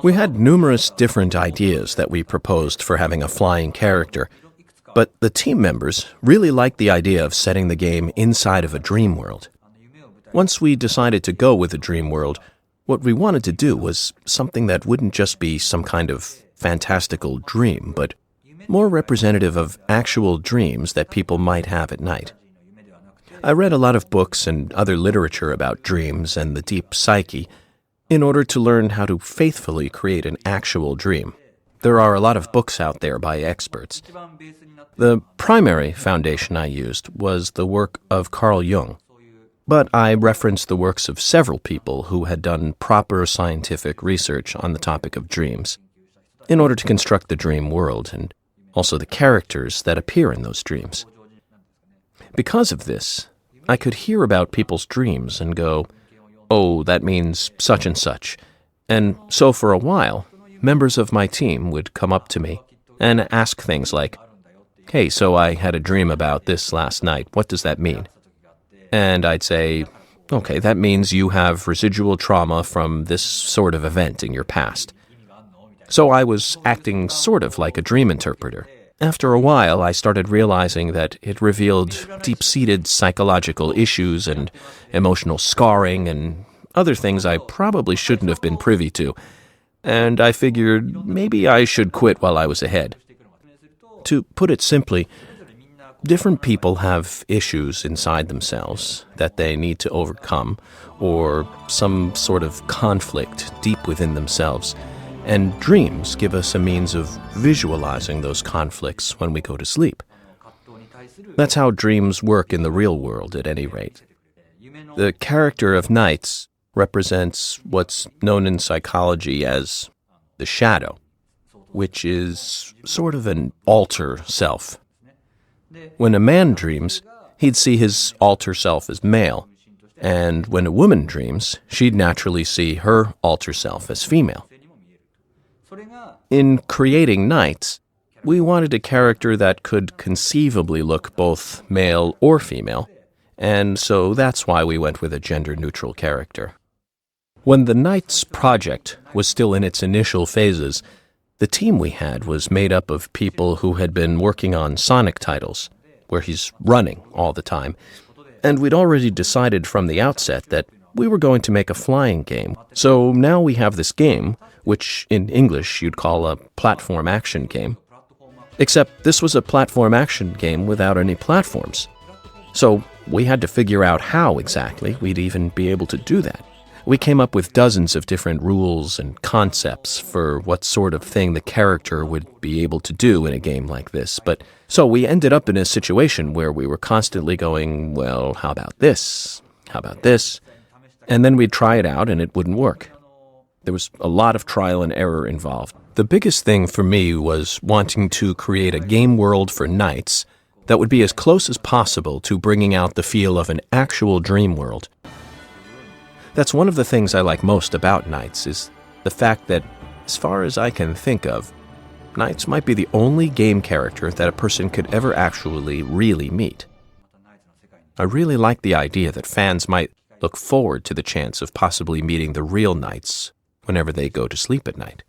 We had numerous different ideas that we proposed for having a flying character, but the team members really liked the idea of setting the game inside of a dream world. Once we decided to go with a dream world, what we wanted to do was something that wouldn't just be some kind of fantastical dream, but more representative of actual dreams that people might have at night. I read a lot of books and other literature about dreams and the deep psyche in order to learn how to faithfully create an actual dream. There are a lot of books out there by experts. The primary foundation I used was the work of Carl Jung, but I referenced the works of several people who had done proper scientific research on the topic of dreams in order to construct the dream world and also the characters that appear in those dreams. Because of this, I could hear about people's dreams and go, "Oh, that means such and such." And so for a while, members of my team would come up to me and ask things like, "Hey, so I had a dream about this last night. What does that mean?" And I'd say, "Okay, that means you have residual trauma from this sort of event in your past." So I was acting sort of like a dream interpreter. After a while, I started realizing that it revealed deep-seated psychological issues and emotional scarring and other things I probably shouldn't have been privy to, and I figured maybe I should quit while I was ahead. To put it simply, different people have issues inside themselves that they need to overcome, or some sort of conflict deep within themselves, and dreams give us a means of visualizing those conflicts when we go to sleep. That's how dreams work in the real world, at any rate. The character of nights represents what's known in psychology as the shadow, which is sort of an alter self. When a man dreams, he'd see his alter self as male, and when a woman dreams, she'd naturally see her alter self as female. In creating Nights, we wanted a character that could conceivably look both male or female, and so that's why we went with a gender-neutral character. When the Nights project was still in its initial phases, the team we had was made up of people who had been working on Sonic titles, where he's running all the time, and we'd already decided from the outset that we were going to make a flying game. So now we have this game, which in English you'd call a platform action game. Except this was a platform action game without any platforms. So we had to figure out how exactly we'd even be able to do that. We came up with dozens of different rules and concepts for what sort of thing the character would be able to do in a game like this, but so we ended up in a situation where we were constantly going, well, how about this? How about this? And then we'd try it out and it wouldn't work. There was a lot of trial and error involved. The biggest thing for me was wanting to create a game world for Nights that would be as close as possible to bringing out the feel of an actual dream world. That's one of the things I like most about Nights, is the fact that, as far as I can think of, Nights might be the only game character that a person could ever actually really meet. I really like the idea that fans might look forward to the chance of possibly meeting the real Nights whenever they go to sleep at night.